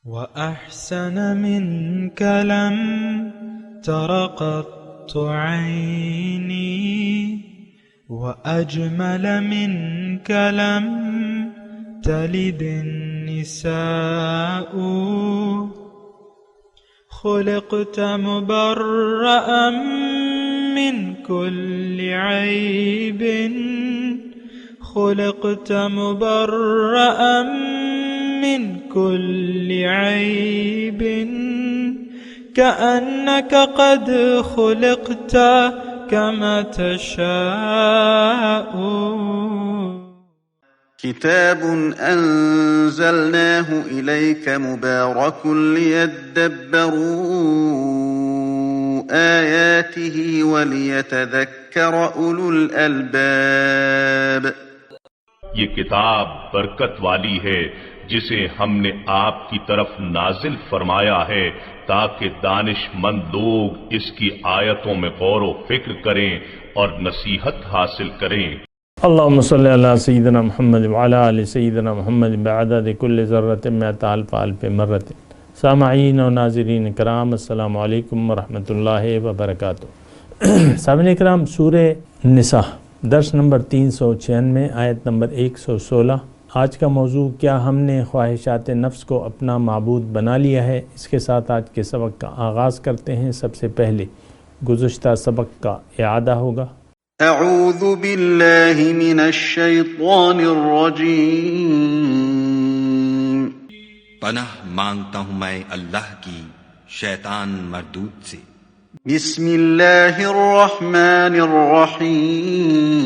وأحسن منك لم تر قط عيني وأجمل منك لم تلد النساء خلقت مبرأ من كل عيب خلقت مبرأ من كل عيب كأنك قد خلقت كما تشاء. كتاب أنزلناه إليك مبارك ليدبروا آياته وليتذكر أولو الألباب. یہ کتاب برکت والی ہے جسے ہم نے آپ کی طرف نازل فرمایا ہے تاکہ دانش مند لوگ اس کی آیتوں میں غور و فکر کریں اور نصیحت حاصل کریں. اللہم صلی علی سیدنا محمد وعلی آل سیدنا محمد بعدد کل ذرۃ مئۃ الف الف مرۃ. سامعین و ناظرین کرام، السلام علیکم ورحمۃ اللہ وبرکاتہ. سامعین کرام، سورہ نساء درس نمبر 396 آیت نمبر 116. آج کا موضوع، کیا ہم نے خواہشات نفس کو اپنا معبود بنا لیا ہے؟ اس کے ساتھ آج کے سبق کا آغاز کرتے ہیں. سب سے پہلے گزشتہ سبق کا اعادہ ہوگا. اعوذ باللہ من الشیطان الرجیم. پناہ مانگتا ہوں میں اللہ کی شیطان مردود سے. بسم اللہ الرحمن الرحیم.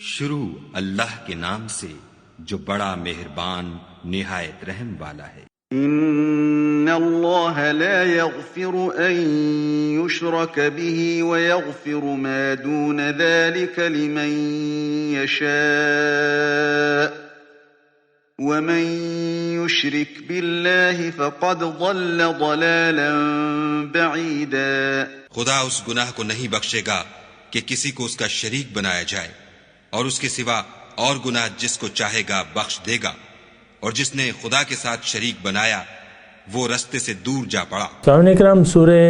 شروع اللہ کے نام سے جو بڑا مہربان نہایت رحم والا ہے. ان اللہ لا يغفر ان يشرك به ويغفر ما دون ذلك لمن يشاء ومن يشرك بالله فقد ضل ضلالا بعيدا. خدا اس گناہ کو نہیں بخشے گا کہ کسی کو اس کا شریک بنایا جائے، اور اس کے سوا اور گناہ جس کو چاہے گا بخش دے گا، اور جس نے خدا کے ساتھ شریک بنایا وہ رستے سے دور جا پڑا. سامعین کرام، سورہ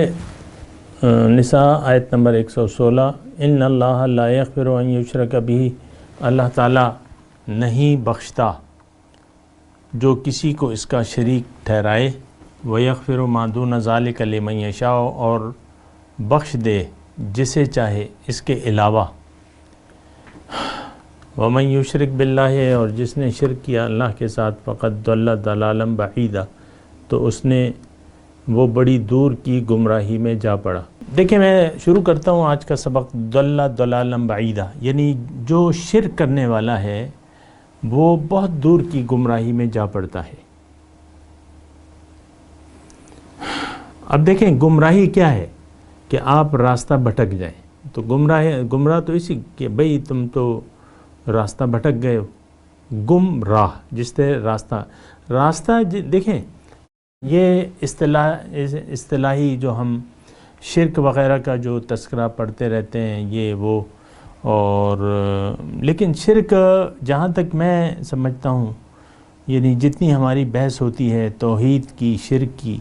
نساء آیت نمبر 116. ان اللہ لا یغفر ان یشرک بہ، اللہ تعالیٰ نہیں بخشتا جو کسی کو اس کا شریک ٹھہرائے. ویغفر ما دون ذلک لمن یشاء، اور بخش دے جسے چاہے اس کے علاوہ. ومن یشرک باللہ، اور جس نے شرک کیا اللہ کے ساتھ، فقد ضل ضلالا بعیدا، تو اس نے وہ بڑی دور کی گمراہی میں جا پڑا. دیکھیں، میں شروع کرتا ہوں آج کا سبق. ضل ضلالا بعیدا یعنی جو شرک کرنے والا ہے وہ بہت دور کی گمراہی میں جا پڑتا ہے. اب دیکھیں، گمراہی کیا ہے کہ آپ راستہ بھٹک جائیں. تو گمراہ تو اسی کہ بھئی تم تو راستہ بھٹک گئے ہو. گمراہ جس سے راستہ دیکھیں، یہ اصطلاحی جو ہم شرک وغیرہ کا جو تذکرہ پڑھتے رہتے ہیں یہ وہ، اور لیکن شرک جہاں تک میں سمجھتا ہوں، یعنی جتنی ہماری بحث ہوتی ہے توحید کی، شرک کی،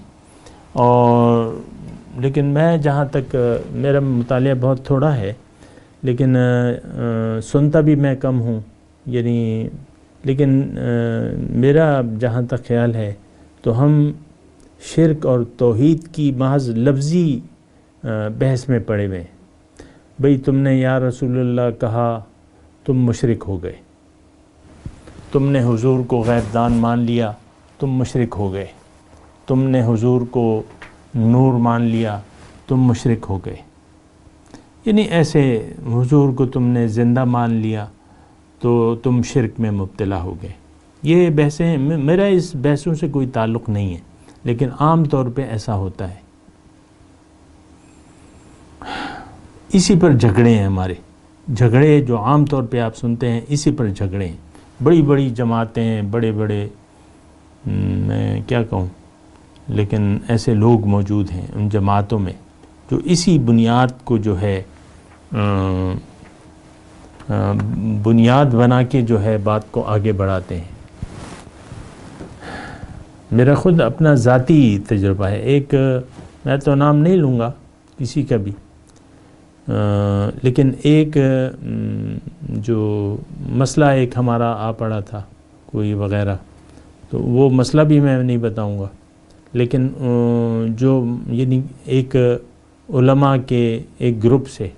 اور لیکن میں جہاں تک میرا مطالعہ بہت تھوڑا ہے، لیکن سنتا بھی میں کم ہوں، یعنی لیکن میرا جہاں تک خیال ہے تو ہم شرک اور توحید کی محض لفظی بحث میں پڑے ہوئے ہیں. بھئی تم نے یا رسول اللہ کہا تم مشرک ہو گئے، تم نے حضور کو غیر دان مان لیا تم مشرک ہو گئے، تم نے حضور کو نور مان لیا تم مشرک ہو گئے، یعنی ایسے حضور کو تم نے زندہ مان لیا تو تم شرک میں مبتلا ہو گئے. یہ بحثیں، میرا اس بحثوں سے کوئی تعلق نہیں ہے، لیکن عام طور پہ ایسا ہوتا ہے. اسی پر جھگڑے ہیں ہمارے، جھگڑے جو عام طور پہ آپ سنتے ہیں اسی پر جھگڑے ہیں. بڑی بڑی جماعتیں، بڑے بڑے، میں کیا کہوں، لیکن ایسے لوگ موجود ہیں ان جماعتوں میں جو اسی بنیاد کو جو ہے بنیاد بنا کے جو ہے بات کو آگے بڑھاتے ہیں. میرا خود اپنا ذاتی تجربہ ہے. ایک میں تو نام نہیں لوں گا کسی کا بھی، لیکن ایک جو مسئلہ ایک ہمارا آ پڑا تھا کوئی وغیرہ، تو وہ مسئلہ بھی میں نہیں بتاؤں گا، لیکن جو یعنی ایک علماء کے ایک گروپ سے،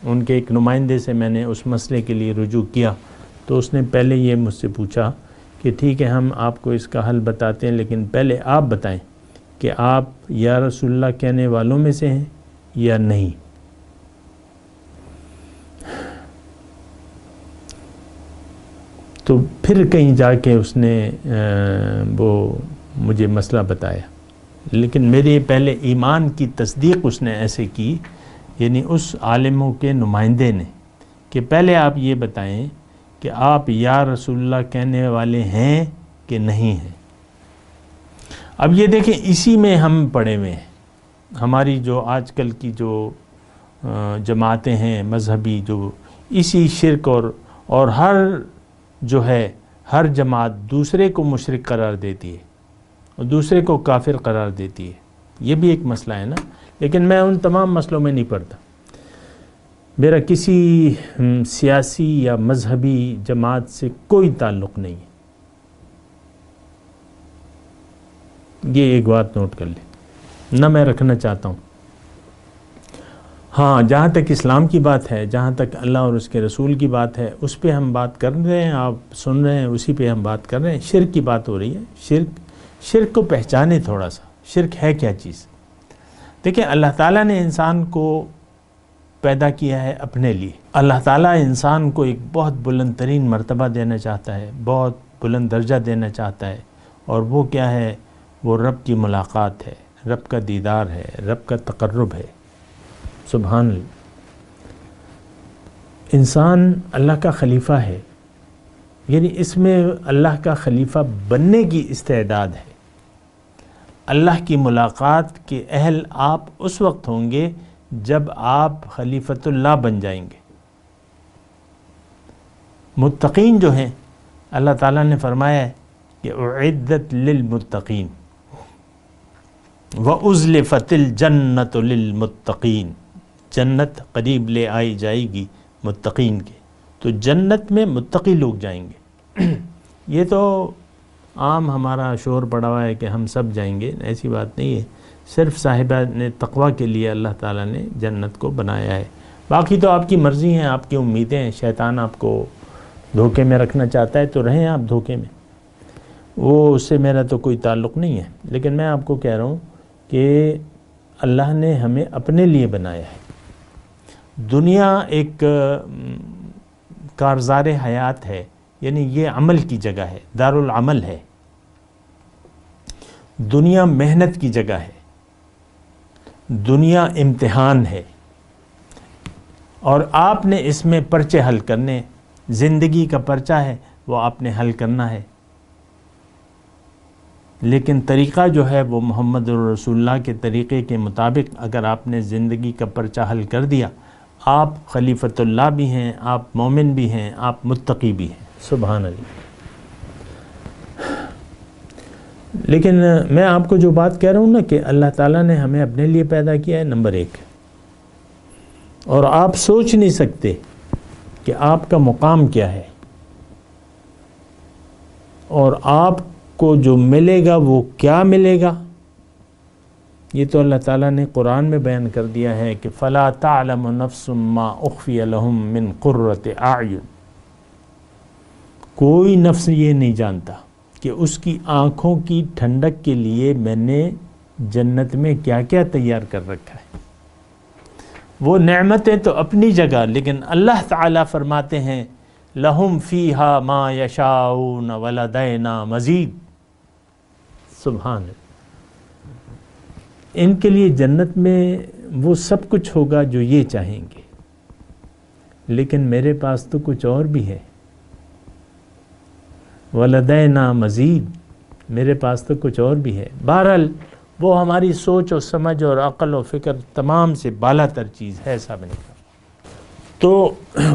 ان کے ایک نمائندے سے میں نے اس مسئلے کے لیے رجوع کیا، تو اس نے پہلے یہ مجھ سے پوچھا کہ ٹھیک ہے ہم آپ کو اس کا حل بتاتے ہیں، لیکن پہلے آپ بتائیں کہ آپ یا رسول اللہ کہنے والوں میں سے ہیں یا نہیں. تو پھر کہیں جا کے اس نے وہ مجھے مسئلہ بتایا، لیکن میرے پہلے ایمان کی تصدیق اس نے ایسے کی، یعنی اس عالموں کے نمائندے نے، کہ پہلے آپ یہ بتائیں کہ آپ یا رسول اللہ کہنے والے ہیں کہ نہیں ہیں. اب یہ دیکھیں اسی میں ہم پڑے ہوئے ہیں. ہماری جو آج کل کی جو جماعتیں ہیں مذہبی، جو اسی شرک اور ہر جو ہے ہر جماعت دوسرے کو مشرک قرار دیتی ہے اور دوسرے کو کافر قرار دیتی ہے. یہ بھی ایک مسئلہ ہے نا، لیکن میں ان تمام مسئلوں میں نہیں پڑتا. میرا کسی سیاسی یا مذہبی جماعت سے کوئی تعلق نہیں ہے. یہ ایک بات نوٹ کر لیں، نہ میں رکھنا چاہتا ہوں. ہاں جہاں تک اسلام کی بات ہے، جہاں تک اللہ اور اس کے رسول کی بات ہے، اس پہ ہم بات کر رہے ہیں، آپ سن رہے ہیں، اسی پہ ہم بات کر رہے ہیں. شرک کی بات ہو رہی ہے. شرک کو پہچانے تھوڑا سا. شرک ہے کیا چیز؟ دیکھیں اللہ تعالیٰ نے انسان کو پیدا کیا ہے اپنے لیے. اللہ تعالیٰ انسان کو ایک بہت بلند ترین مرتبہ دینا چاہتا ہے، بہت بلند درجہ دینا چاہتا ہے، اور وہ کیا ہے؟ وہ رب کی ملاقات ہے، رب کا دیدار ہے، رب کا تقرب ہے. سبحان اللہ. انسان اللہ کا خلیفہ ہے، یعنی اس میں اللہ کا خلیفہ بننے کی استعداد ہے. اللہ کی ملاقات کے اہل آپ اس وقت ہوں گے جب آپ خلیفۃ اللہ بن جائیں گے. متقین جو ہیں اللہ تعالیٰ نے فرمایا ہے کہ اعدت للمتقین وَأُزْلِفَتِ الْجَنَّةُ لِلْمُتَّقِينَ. جنت قریب لے آئی جائے گی متقین کے. تو جنت میں متقی لوگ جائیں گے. یہ تو عام ہمارا شعور پڑا ہوا ہے کہ ہم سب جائیں گے، ایسی بات نہیں ہے. صرف صاحبان تقویٰ کے لیے اللہ تعالیٰ نے جنت کو بنایا ہے. باقی تو آپ کی مرضی ہیں، آپ کی امیدیں ہیں. شیطان آپ کو دھوکے میں رکھنا چاہتا ہے تو رہیں آپ دھوکے میں، وہ اس سے میرا تو کوئی تعلق نہیں ہے. لیکن میں آپ کو کہہ رہا ہوں کہ اللہ نے ہمیں اپنے لیے بنایا ہے. دنیا ایک کارزار حیات ہے، یعنی یہ عمل کی جگہ ہے، دارالعمل ہے. دنیا محنت کی جگہ ہے، دنیا امتحان ہے، اور آپ نے اس میں پرچے حل کرنے. زندگی کا پرچہ ہے، وہ آپ نے حل کرنا ہے. لیکن طریقہ جو ہے وہ محمد رسول اللہ کے طریقے کے مطابق اگر آپ نے زندگی کا پرچہ حل کر دیا، آپ خلیفۃ اللہ بھی ہیں، آپ مومن بھی ہیں، آپ متقی بھی ہیں. سبحان اللہ. لیکن میں آپ کو جو بات کہہ رہا ہوں نا کہ اللہ تعالیٰ نے ہمیں اپنے لیے پیدا کیا ہے، نمبر 1. اور آپ سوچ نہیں سکتے کہ آپ کا مقام کیا ہے، اور آپ کو جو ملے گا وہ کیا ملے گا. یہ تو اللہ تعالیٰ نے قرآن میں بیان کر دیا ہے کہ فَلَا تَعْلَمُ نَفْسٌ مَّا أُخْفِيَ لَهُم مِّن قُرَّةِ أَعْيُنٍ. کوئی نفس یہ نہیں جانتا کہ اس کی آنکھوں کی ٹھنڈک کے لیے میں نے جنت میں کیا کیا تیار کر رکھا ہے. وہ نعمتیں تو اپنی جگہ، لیکن اللہ تعالیٰ فرماتے ہیں لَهُمْ فِيهَا مَا يَشَاءُونَ وَلَدَيْنَا مَزِيدٌ. سبحان اللہ. ان کے لیے جنت میں وہ سب کچھ ہوگا جو یہ چاہیں گے، لیکن میرے پاس تو کچھ اور بھی ہے. وَلَدَيْنَا مَزِيدٌ. میرے پاس تو کچھ اور بھی ہے. بہرحال وہ ہماری سوچ و سمجھ اور عقل و فکر تمام سے بالا تر چیز ہے صاحب نے کہا. تو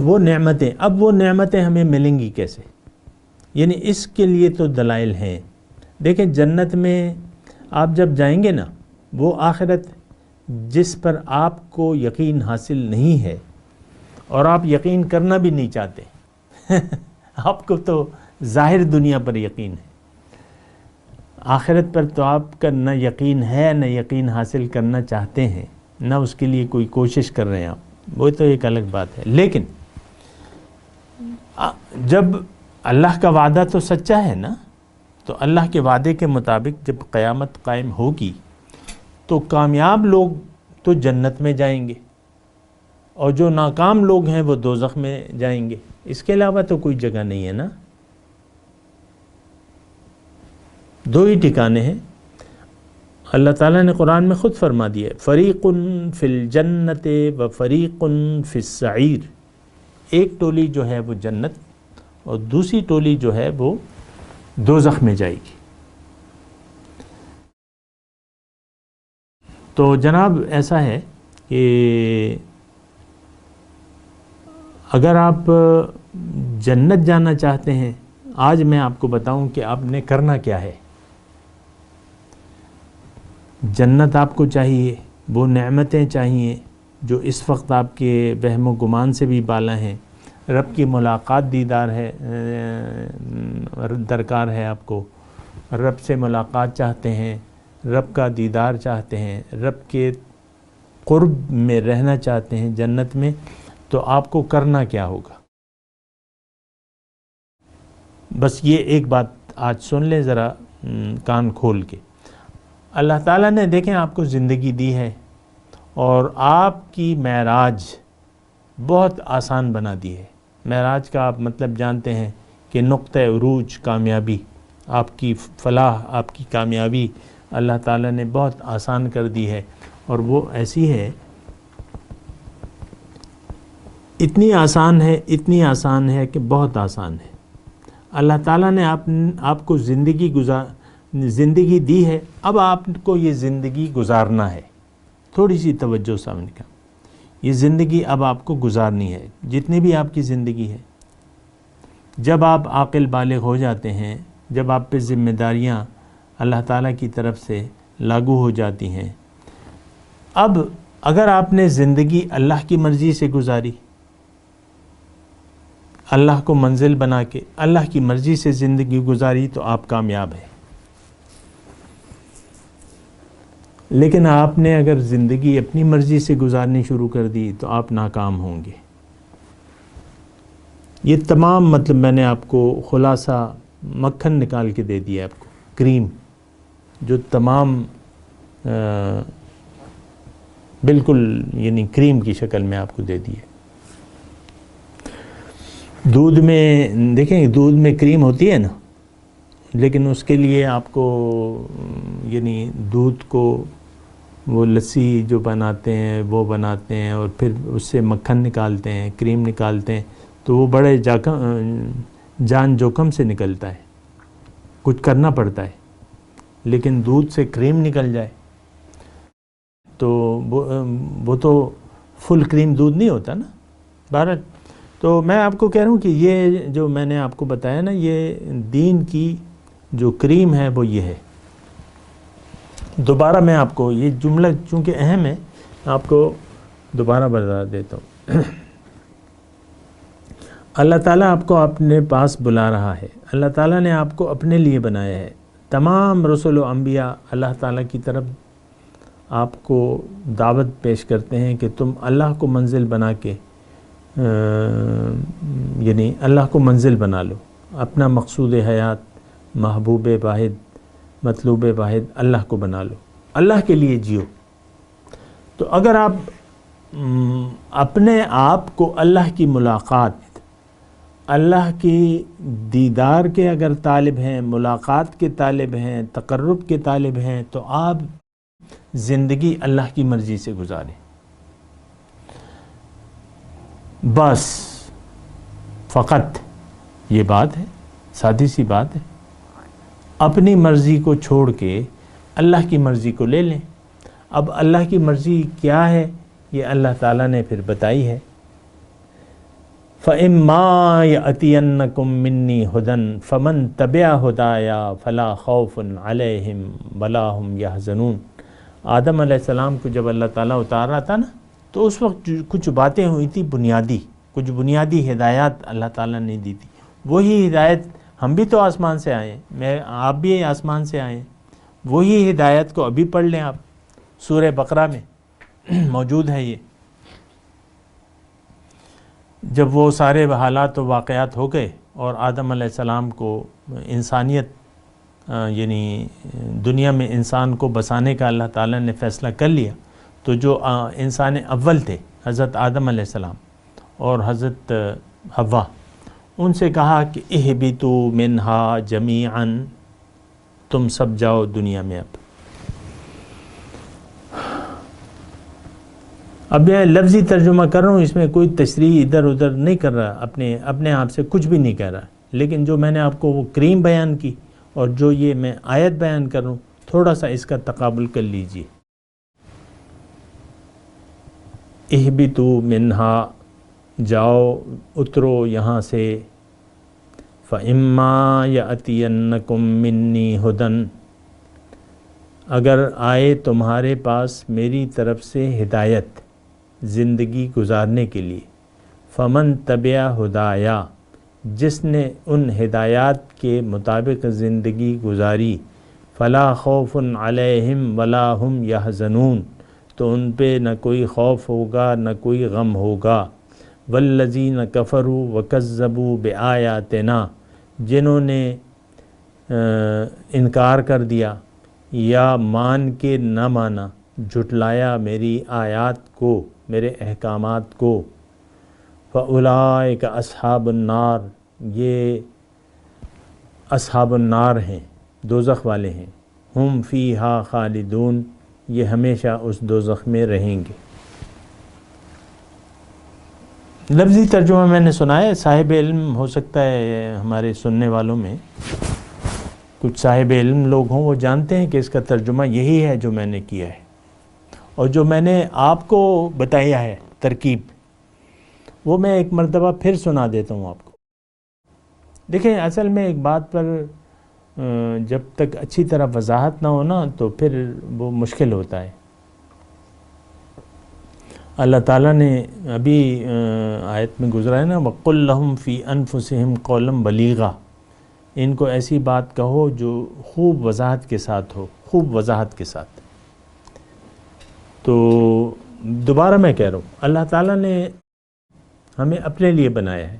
وہ نعمتیں، اب وہ نعمتیں ہمیں ملیں گی کیسے؟ یعنی اس کے لیے تو دلائل ہیں. دیکھیں جنت میں آپ جب جائیں گے نا، وہ آخرت جس پر آپ کو یقین حاصل نہیں ہے اور آپ یقین کرنا بھی نہیں چاہتے آپ کو تو ظاہر دنیا پر یقین ہے، آخرت پر تو آپ کا نہ یقین ہے، نہ یقین حاصل کرنا چاہتے ہیں، نہ اس کے لیے کوئی کوشش کر رہے ہیں آپ، وہ تو ایک الگ بات ہے۔ لیکن جب اللہ کا وعدہ تو سچا ہے نا، تو اللہ کے وعدے کے مطابق جب قیامت قائم ہوگی تو کامیاب لوگ تو جنت میں جائیں گے اور جو ناکام لوگ ہیں وہ دوزخ میں جائیں گے، اس کے علاوہ تو کوئی جگہ نہیں ہے نا، دو ہی ٹھکانے ہیں۔ اللہ تعالیٰ نے قرآن میں خود فرما دیا ہے فریق فی الجنت و فریق فی السعیر، ایک ٹولی جو ہے وہ جنت اور دوسری ٹولی جو ہے وہ دوزخ میں جائے گی۔ تو جناب ایسا ہے کہ اگر آپ جنت جانا چاہتے ہیں، آج میں آپ کو بتاؤں کہ آپ نے کرنا کیا ہے۔ جنت آپ کو چاہیے، وہ نعمتیں چاہیے جو اس وقت آپ کے وہم و گمان سے بھی بالا ہیں، رب کی ملاقات دیدار ہے، درکار ہے آپ کو، رب سے ملاقات چاہتے ہیں، رب کا دیدار چاہتے ہیں، رب کے قرب میں رہنا چاہتے ہیں جنت میں، تو آپ کو کرنا کیا ہوگا؟ بس یہ ایک بات آج سن لیں ذرا کان کھول کے۔ اللہ تعالیٰ نے دیکھیں آپ کو زندگی دی ہے اور آپ کی معراج بہت آسان بنا دی ہے۔ معراج کا آپ مطلب جانتے ہیں کہ نقطہ عروج، کامیابی، آپ کی فلاح، آپ کی کامیابی اللہ تعالیٰ نے بہت آسان کر دی ہے، اور وہ ایسی ہے، اتنی آسان ہے کہ بہت آسان ہے۔ اللہ تعالیٰ نے آپ کو زندگی دی ہے، اب آپ کو یہ زندگی گزارنا ہے۔ تھوڑی سی توجہ سامنے کا، یہ زندگی اب آپ کو گزارنی ہے، جتنی بھی آپ کی زندگی ہے۔ جب آپ عاقل بالغ ہو جاتے ہیں، جب آپ پہ ذمہ داریاں اللہ تعالیٰ کی طرف سے لاگو ہو جاتی ہیں، اب اگر آپ نے زندگی اللہ کی مرضی سے گزاری، اللہ کو منزل بنا کے اللہ کی مرضی سے زندگی گزاری، تو آپ کامیاب ہیں۔ لیکن آپ نے اگر زندگی اپنی مرضی سے گزارنی شروع کر دی تو آپ ناکام ہوں گے۔ یہ تمام مطلب میں نے آپ کو خلاصہ مکھن نکال کے دے دیا آپ کو، کریم جو تمام بالکل یعنی کریم کی شکل میں آپ کو دے دی ہے۔ دودھ میں دیکھیں، دودھ میں کریم ہوتی ہے نا، لیکن اس کے لیے آپ کو یعنی دودھ کو وہ لسی جو بناتے ہیں وہ بناتے ہیں اور پھر اس سے مکھن نکالتے ہیں، کریم نکالتے ہیں، تو وہ بڑے جان جوکم سے نکلتا ہے، کچھ کرنا پڑتا ہے۔ لیکن دودھ سے کریم نکل جائے تو وہ تو فل کریم دودھ نہیں ہوتا نا۔ بہرحال تو میں آپ کو کہہ رہا ہوں کہ یہ جو میں نے آپ کو بتایا نا، یہ دین کی جو کریم ہے وہ یہ ہے۔ دوبارہ میں آپ کو یہ جملہ چونکہ اہم ہے، آپ کو دوبارہ بتا دیتا ہوں۔ اللہ تعالیٰ آپ کو اپنے پاس بلا رہا ہے، اللہ تعالیٰ نے آپ کو اپنے لیے بنایا ہے۔ تمام رسول و انبیاء اللہ تعالیٰ کی طرف آپ کو دعوت پیش کرتے ہیں کہ تم اللہ کو منزل بنا کے یعنی اللہ کو منزل بنا لو، اپنا مقصود حیات، محبوب واحد، مطلوب واحد اللہ کو بنا لو، اللہ کے لیے جیو۔ تو اگر آپ اپنے آپ کو اللہ کی ملاقات، اللہ کی دیدار کے اگر طالب ہیں، ملاقات کے طالب ہیں، تقرب کے طالب ہیں، تو آپ زندگی اللہ کی مرضی سے گزاریں۔ بس فقط یہ بات ہے، سادی سی بات ہے۔ اپنی مرضی کو چھوڑ کے اللہ کی مرضی کو لے لیں۔ اب اللہ کی مرضی کیا ہے یہ اللہ تعالیٰ نے پھر بتائی ہے فَإِمَّا يَأْتِيَنَّكُم مِّنِّي هُدًى فَمَن تَبِعَ هُدَايَا فَلَا خَوْفٌ عَلَيْهِمْ وَلَا هُمْ يَحْزَنُونَ۔ آدم علیہ السلام کو جب اللہ تعالیٰ اتار رہا تھا نا، تو اس وقت کچھ باتیں ہوئی تھی بنیادی، کچھ بنیادی ہدایات اللہ تعالیٰ نے دی تھی۔ وہی ہدایت ہم بھی تو آسمان سے آئے ہیں، آپ بھی آسمان سے آئے ہیں، وہی ہدایت کو ابھی پڑھ لیں آپ، سورہ بقرہ میں موجود ہے یہ۔ جب وہ سارے حالات و واقعات ہو گئے اور آدم علیہ السلام کو انسانیت یعنی دنیا میں انسان کو بسانے کا اللہ تعالیٰ نے فیصلہ کر لیا، تو جو انسان اول تھے حضرت آدم علیہ السلام اور حضرت حوا، ان سے کہا کہ اہبطوا منہا جمیعا، تم سب جاؤ دنیا میں۔ اب میں لفظی ترجمہ کر رہا ہوں، اس میں کوئی تشریح ادھر ادھر نہیں کر رہا، اپنے آپ سے کچھ بھی نہیں کہہ رہا، لیکن جو میں نے آپ کو وہ کریم بیان کی اور جو یہ میں آیت بیان کر رہا ہوں، تھوڑا سا اس کا تقابل کر لیجئے۔ اہبطوا منہا، جاؤ اترو یہاں سے، فَإِمَّا يَأْتِيَنَّكُم مِّنِّي هُدًى، اگر آئے تمہارے پاس میری طرف سے ہدایت زندگی گزارنے کے لیے، فمن تبع ہدایا، جس نے ان ہدایات کے مطابق زندگی گزاری، فلا خوف علیہم ولا ہم یحزنون، تو ان پہ نہ کوئی خوف ہوگا نہ کوئی غم ہوگا۔ والذین کفروا وکذبوا بآیاتنا، جنہوں نے انکار کر دیا یا مان کے نہ مانا، جھٹلایا میری آیات کو، میرے احکامات کو، فَأُولَٰئِکَ أَصْحَابُ النَّارِ، یہ اصحاب النار ہیں، دوزخ والے ہیں، ہم فیہا خالدون، یہ ہمیشہ اس دوزخ میں رہیں گے۔ لفظی ترجمہ میں نے سنا ہے، صاحب علم ہو سکتا ہے ہمارے سننے والوں میں کچھ صاحب علم لوگ ہوں، وہ جانتے ہیں کہ اس کا ترجمہ یہی ہے جو میں نے کیا ہے، اور جو میں نے آپ کو بتایا ہے ترکیب، وہ میں ایک مرتبہ پھر سنا دیتا ہوں آپ کو۔ دیکھیں، اصل میں ایک بات پر جب تک اچھی طرح وضاحت نہ ہو نا، تو پھر وہ مشکل ہوتا ہے۔ اللہ تعالیٰ نے ابھی آیت میں گزرا ہے نا، وَقُلْ لَهُمْ فِي أَنفُسِهِمْ قَوْلًا بَلِيغًا، ان کو ایسی بات کہو جو خوب وضاحت کے ساتھ ہو، خوب وضاحت کے ساتھ۔ تو دوبارہ میں کہہ رہا ہوں، اللہ تعالیٰ نے ہمیں اپنے لیے بنایا ہے،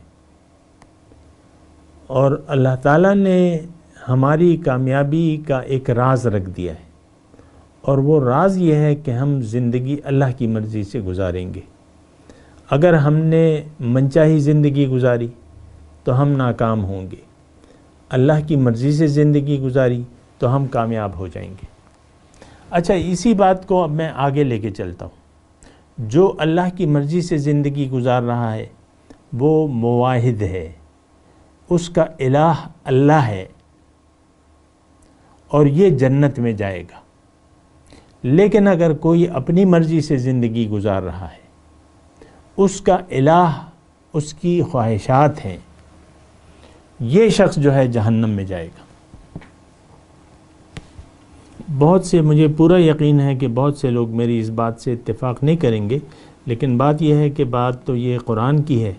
اور اللہ تعالیٰ نے ہماری کامیابی کا ایک راز رکھ دیا ہے، اور وہ راز یہ ہے کہ ہم زندگی اللہ کی مرضی سے گزاریں گے۔ اگر ہم نے منچاہی زندگی گزاری تو ہم ناکام ہوں گے، اللہ کی مرضی سے زندگی گزاری تو ہم کامیاب ہو جائیں گے۔ اچھا، اسی بات کو اب میں آگے لے کے چلتا ہوں۔ جو اللہ کی مرضی سے زندگی گزار رہا ہے وہ موحد ہے، اس کا الہ اللہ ہے، اور یہ جنت میں جائے گا۔ لیکن اگر کوئی اپنی مرضی سے زندگی گزار رہا ہے، اس کا الہ اس کی خواہشات ہیں، یہ شخص جو ہے جہنم میں جائے گا۔ بہت سے، مجھے پورا یقین ہے کہ بہت سے لوگ میری اس بات سے اتفاق نہیں کریں گے، لیکن بات یہ ہے کہ بات تو یہ قرآن کی ہے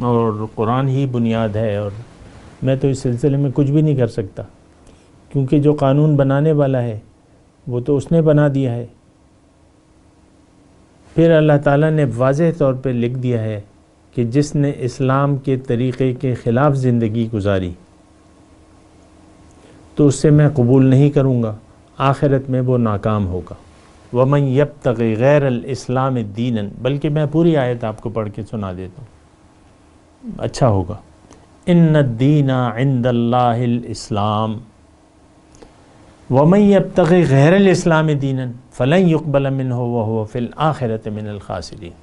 اور قرآن ہی بنیاد ہے، اور میں تو اس سلسلے میں کچھ بھی نہیں کر سکتا، کیونکہ جو قانون بنانے والا ہے وہ تو اس نے بنا دیا ہے۔ پھر اللہ تعالیٰ نے واضح طور پہ لکھ دیا ہے کہ جس نے اسلام کے طریقے کے خلاف زندگی گزاری تو اس سے میں قبول نہیں کروں گا، آخرت میں وہ ناکام ہوگا۔ وَمَن يَبْتَغِ غَيْرَ الْإِسْلَامِ دِينًا، بلکہ میں پوری آیت آپ کو پڑھ کے سنا دیتا ہوں، اچھا ہوگا۔ إِنَّ الدِّينَ عِنْدَ اللَّهِ الْإِسْلَامِ وَمَن يَبْتَغِ غَيْرَ الْإِسْلَامِ دِينًا فَلَن يُقْبَلَ مِنْهُ وَهُوَ فِي الْآخِرَةِ مِنَ الْخَاسِرِينَ۔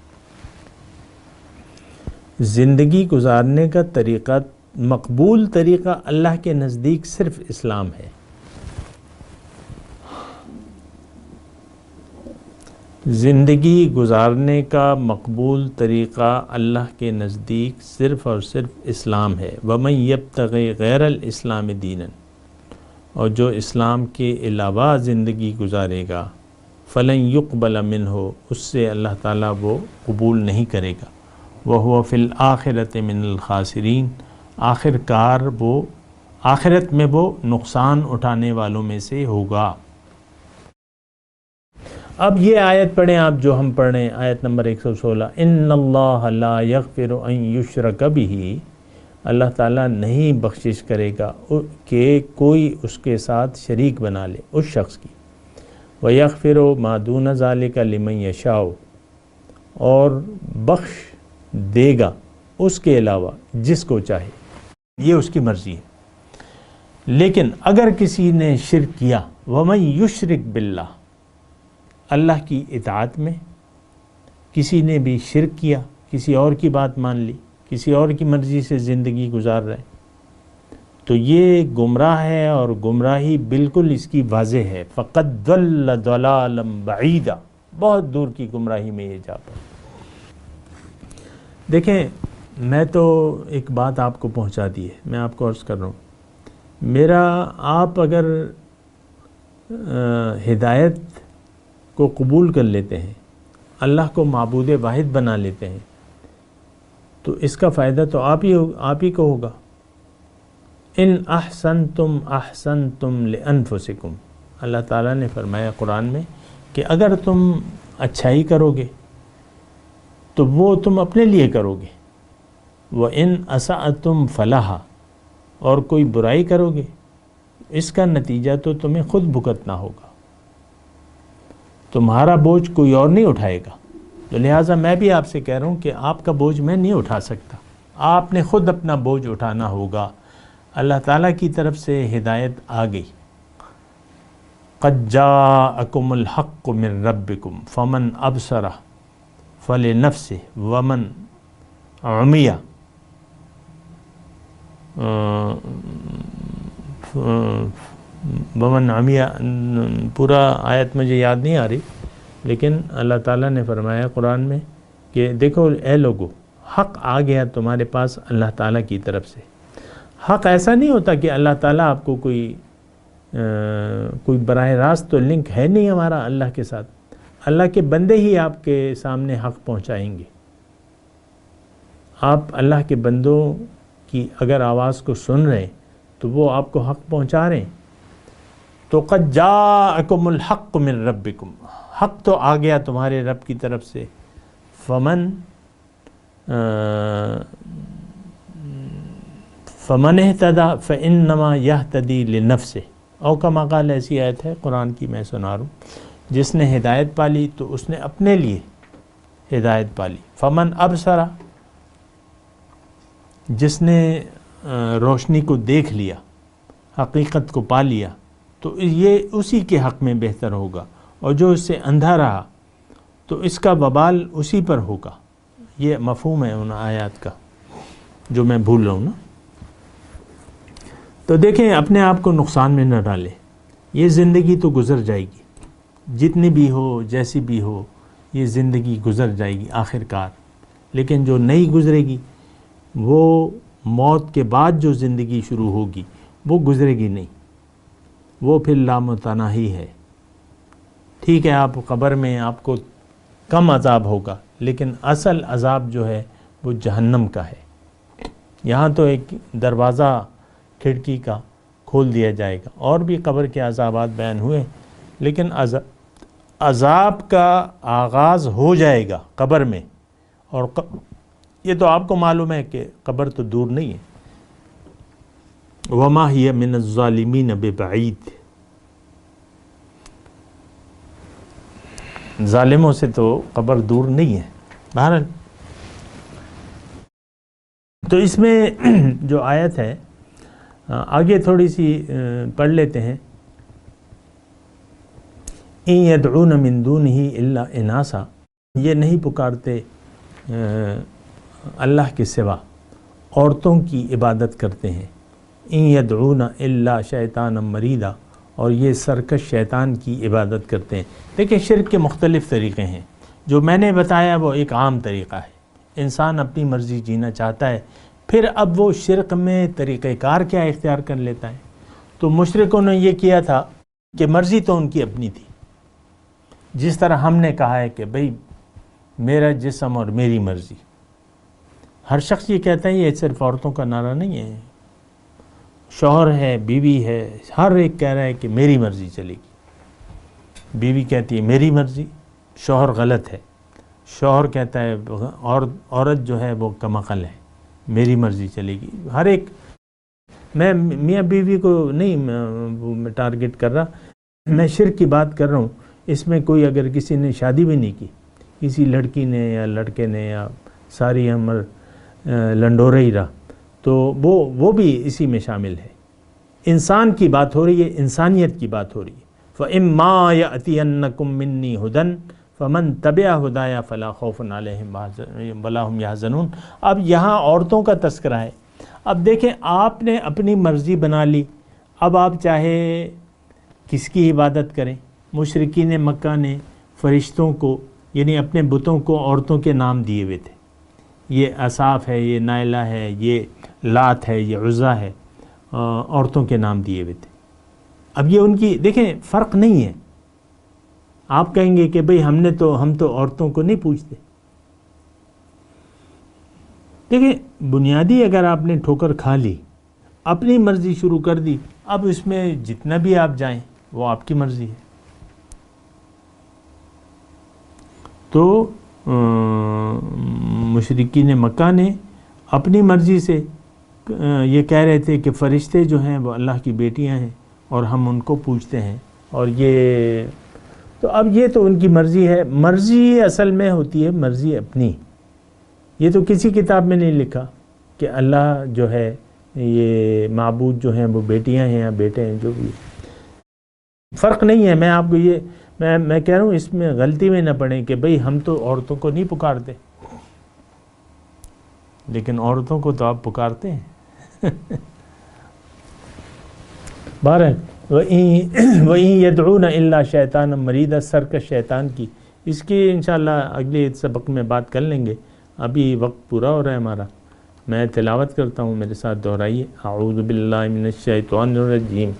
زندگی گزارنے کا طریقہ، مقبول طریقہ اللہ کے نزدیک صرف اسلام ہے۔ زندگی گزارنے کا مقبول طریقہ اللہ کے نزدیک صرف اور صرف اسلام ہے. وَمَن يَبْتَغِ غَيْرَ الْإِسْلَامِ دِينًا، اور جو اسلام کے علاوہ زندگی گزارے گا فَلَن يُقْبَلَ مِنْهُ، اس سے اللہ تعالیٰ وہ قبول نہیں کرے گا. وَهُوَ فِي الْآخِرَةِ مِنَ الْخَاسِرِينَ، آخر کار وہ آخرت میں وہ نقصان اٹھانے والوں میں سے ہوگا. اب یہ آیت پڑھیں آپ جو ہم پڑھ رہے ہیں، آیت نمبر 116. ان اللہ لا یغفر ان یشرک بہ، اللہ تعالیٰ نہیں بخشش کرے گا کہ کوئی اس کے ساتھ شریک بنا لے اس شخص کی. وَيَغْفِرُ مَا دُونَ ذَلِكَ لِمَن يَشَاءُ، اور بخش دے گا اس کے علاوہ جس کو چاہے، یہ اس کی مرضی ہے. لیکن اگر کسی نے شرک کیا، وَمَن يُشْرِكْ بِاللَّهِ، اللہ کی اطاعت میں کسی نے بھی شرک کیا، کسی اور کی بات مان لی، کسی اور کی مرضی سے زندگی گزار رہے، تو یہ گمراہ ہے، اور گمراہی بالکل اس کی واضح ہے. فَقَدْ ضَلَّ ضَلَالًا بَعِيدًا، بہت دور کی گمراہی میں یہ جا پڑا. دیکھیں، میں تو ایک بات آپ کو پہنچا دی ہے، میں آپ کو عرض کر رہا ہوں، آپ اگر ہدایت کو قبول کر لیتے ہیں، اللہ کو معبود واحد بنا لیتے ہیں، تو اس کا فائدہ تو آپ ہی کو ہوگا. ان احسنتم احسنتم لانفسکم، اللہ تعالیٰ نے فرمایا قرآن میں کہ اگر تم اچھائی کرو گے تو وہ تم اپنے لیے کرو گے. وَإِنْ أَسَأْتُمْ فَلَهَا، اور کوئی برائی کرو گے اس کا نتیجہ تو تمہیں خود بھگتنا ہوگا، تمہارا بوجھ کوئی اور نہیں اٹھائے گا. تو لہٰذا میں بھی آپ سے کہہ رہا ہوں کہ آپ کا بوجھ میں نہیں اٹھا سکتا، آپ نے خود اپنا بوجھ اٹھانا ہوگا. اللہ تعالیٰ کی طرف سے ہدایت آ گئی. قَدْ جَاءَكُمُ الْحَقُّ مِنْ رَبِّكُمْ فَمَنْ أَبْصَرَ فَلِنَفْسِهِ وَمَنْ عُمِيَ، ومن عمیہ، پورا آیت مجھے یاد نہیں آ رہی، لیکن اللہ تعالیٰ نے فرمایا قرآن میں کہ دیکھو اے لوگو، حق آ گیا تمہارے پاس اللہ تعالیٰ کی طرف سے. حق ایسا نہیں ہوتا کہ اللہ تعالیٰ آپ کو کوئی براہ راست تو لنک ہے نہیں ہمارا اللہ کے ساتھ، اللہ کے بندے ہی آپ کے سامنے حق پہنچائیں گے. آپ اللہ کے بندوں کی اگر آواز کو سن رہے ہیں تو وہ آپ کو حق پہنچا رہے ہیں. تو قد جاءکم الحق من ربکم، حق تو آ گیا تمہارے رب کی طرف سے. فمن اہتدی فانما یہتدی لنفسہ، او کما قال، ایسی آیت ہے قرآن کی میں سنا رہا ہوں، جس نے ہدایت پالی تو اس نے اپنے لیے ہدایت پالی. فمن ابصر، جس نے روشنی کو دیکھ لیا، حقیقت کو پا لیا، تو یہ اسی کے حق میں بہتر ہوگا. اور جو اس سے اندھا رہا تو اس کا وبال اسی پر ہوگا. یہ مفہوم ہے ان آیات کا جو میں بھول رہا ہوں نا. تو دیکھیں، اپنے آپ کو نقصان میں نہ ڈالیں. یہ زندگی تو گزر جائے گی، جتنی بھی ہو، جیسی بھی ہو، یہ زندگی گزر جائے گی آخر کار. لیکن جو نہیں گزرے گی، وہ موت کے بعد جو زندگی شروع ہوگی وہ گزرے گی نہیں، وہ پھر لامتناہی ہے. ٹھیک ہے، آپ قبر میں آپ کو کم عذاب ہوگا، لیکن اصل عذاب جو ہے وہ جہنم کا ہے. یہاں تو ایک دروازہ کھڑکی کا کھول دیا جائے گا، اور بھی قبر کے عذابات بیان ہوئے، لیکن عذاب کا آغاز ہو جائے گا قبر میں. اور یہ تو آپ کو معلوم ہے کہ قبر تو دور نہیں ہے. وَمَا هِيَ مِنَ الظَّالِمِينَ بِبَعِيدٍ، ظالموں سے تو قبر دور نہیں ہے. بہرحال تو اس میں جو آیت ہے آگے تھوڑی سی پڑھ لیتے ہیں. إِن يَدْعُونَ مِن دُونِهِ إِلَّا إِنَاثًا، یہ نہیں پکارتے اللہ کے سوا، عورتوں کی عبادت کرتے ہیں. إِن يَدْعُونَ إِلَّا شَيْطَانًا مَرِيدًا، اور یہ سرکش شیطان کی عبادت کرتے ہیں۔ دیکھیں شرک کے مختلف طریقے ہیں، جو میں نے بتایا وہ ایک عام طریقہ ہے، انسان اپنی مرضی جینا چاہتا ہے، پھر اب وہ شرک میں طریقہ کار کیا اختیار کر لیتا ہے۔ تو مشرکوں نے یہ کیا تھا کہ مرضی تو ان کی اپنی تھی، جس طرح ہم نے کہا ہے کہ بھئی میرا جسم اور میری مرضی، ہر شخص یہ کہتا ہے، یہ صرف عورتوں کا نعرہ نہیں ہے، شوہر ہے، بیوی ہے، ہر ایک کہہ رہا ہے کہ میری مرضی چلے گی۔ بیوی کہتی ہے میری مرضی، شوہر غلط ہے، شوہر کہتا ہے عورت جو ہے وہ کم عقل ہے، میری مرضی چلے گی۔ ہر ایک، میں میاں بیوی کو نہیں ٹارگٹ کر رہا، میں شرک کی بات کر رہا ہوں۔ اس میں کوئی اگر کسی نے شادی بھی نہیں کی، کسی لڑکی نے یا لڑکے نے، یا ساری عمر لنڈورا ہی رہا، تو وہ بھی اسی میں شامل ہے۔ انسان کی بات ہو رہی ہے، انسانیت کی بات ہو رہی ہے۔ فَإِمَّا يَأْتِيَنَّكُم مِّنِّي هُدًى فَمَن تَبِعَ هُدَايَ فَلَا خَوْفٌ عَلَيْهِمْ وَلَا هُمْ يَحْزَنُونَ۔ اب یہاں عورتوں کا تذکرہ ہے۔ اب دیکھیں آپ نے اپنی مرضی بنا لی، اب آپ چاہے کس کی عبادت کریں۔ مشرکین مکہ نے فرشتوں کو، یعنی اپنے بتوں کو عورتوں کے نام دیے ہوئے تھے، یہ اصاف ہے، یہ نائلہ ہے، یہ لات ہے، یہ عزا ہے، عورتوں کے نام دیے ہوئے تھے۔ اب یہ ان کی، دیکھیں فرق نہیں ہے۔ آپ کہیں گے کہ بھئی ہم تو عورتوں کو نہیں پوچھتے۔ دیکھیں بنیادی اگر آپ نے ٹھوکر کھا لی، اپنی مرضی شروع کر دی، اب اس میں جتنا بھی آپ جائیں وہ آپ کی مرضی ہے۔ تو مشرکین مکہ نے اپنی مرضی سے یہ کہہ رہے تھے کہ فرشتے جو ہیں وہ اللہ کی بیٹیاں ہیں اور ہم ان کو پوجتے ہیں، اور یہ تو اب یہ تو ان کی مرضی ہے۔ مرضی اصل میں ہوتی ہے مرضی اپنی، یہ تو کسی کتاب میں نہیں لکھا کہ اللہ جو ہے یہ معبود جو ہیں وہ بیٹیاں ہیں یا بیٹے ہیں، جو بھی فرق نہیں ہے۔ میں آپ کو یہ میں کہہ رہا ہوں اس میں غلطی میں نہ پڑیں کہ بھئی ہم تو عورتوں کو نہیں پکارتے، لیکن عورتوں کو تو آپ پکارتے ہیں۔ بہرحال وَإِن يَدْعُونَ إِلَّا شَيْطَانًا مَرِيدًا، سرکش شیطان کی، اس کی انشاءاللہ اگلے سبق میں بات کر لیں گے۔ ابھی وقت پورا ہو رہا ہے ہمارا۔ میں تلاوت کرتا ہوں، میرے ساتھ دہرائیے۔ اعوذ باللہ من الشیطان الرجیم،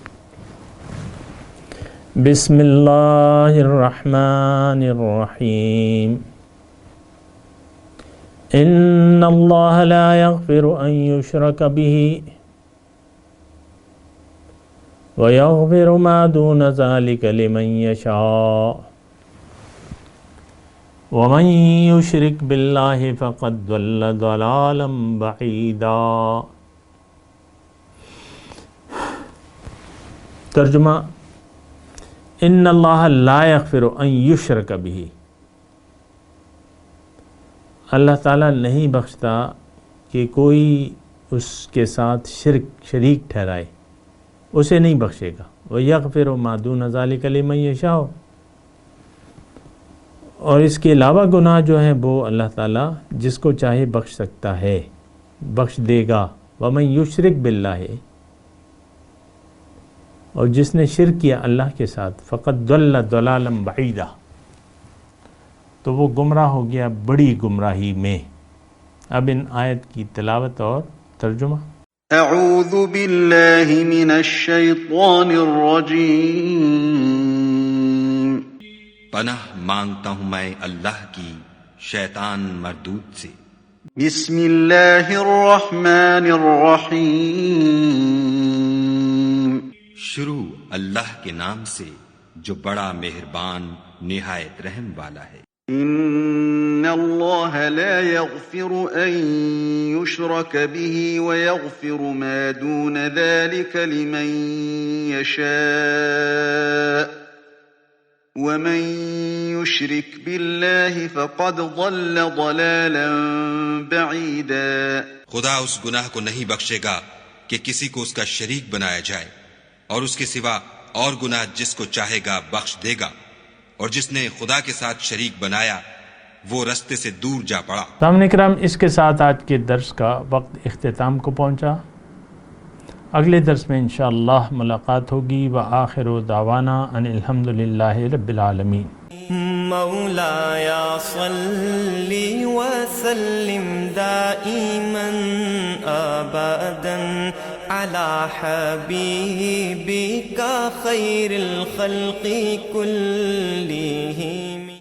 بسم اللہ الرحمن الرحیم، ان اللہ لا یغفر ان یشرک به ویغفر ما دون ذلک لمن یشاء ومن یشرک باللہ فقد ضل ضلالا بعیدا۔ ترجمہ، ان اللہ لا یغفر ان یشرک بہ، اللہ تعالیٰ نہیں بخشتا کہ کوئی اس کے ساتھ شریک ٹھہرائے، اسے نہیں بخشے گا۔ وَيَغْفِرُ مَا دُونَ ذَلِكَ لِمَن يَشَاءُ، اور اس کے علاوہ گناہ جو ہیں وہ اللہ تعالیٰ جس کو چاہے بخش سکتا ہے، بخش دے گا۔ وَمَن يُشْرِكْ بِاللَّهِ، اور جس نے شرک کیا اللہ کے ساتھ، فقد ضل ضلالا بعیدا، تو وہ گمراہ ہو گیا بڑی گمراہی میں۔ اب ان آیت کی تلاوت اور ترجمہ۔ اعوذ باللہ من الشیطان الرجیم، پناہ مانگتا ہوں میں اللہ کی شیطان مردود سے۔ بسم اللہ الرحمن الرحیم، شروع اللہ کے نام سے جو بڑا مہربان نہایت رحم والا ہے۔ ان اللہ لا یغفر ان یشرک به ویغفر ما دون ذلك لمن یشاء ومن یشرک باللہ فقد ضل ضلالا بعیدا۔ خدا اس گناہ کو نہیں بخشے گا کہ کسی کو اس کا شریک بنایا جائے، اور اس کے سوا اور گناہ جس کو چاہے گا بخش دے گا، اور جس نے خدا کے ساتھ شریک بنایا وہ رستے سے دور جا پڑا۔ سامعین کرام، اس کے ساتھ آج کے درس کا وقت اختتام کو پہنچا۔ اگلے درس میں انشاءاللہ ملاقات ہوگی. وآخر دعوانا ان الحمدللہ رب العالمین. مولاي صل وسلم دائما أبدا على حبيبك خير الخلق كلهم.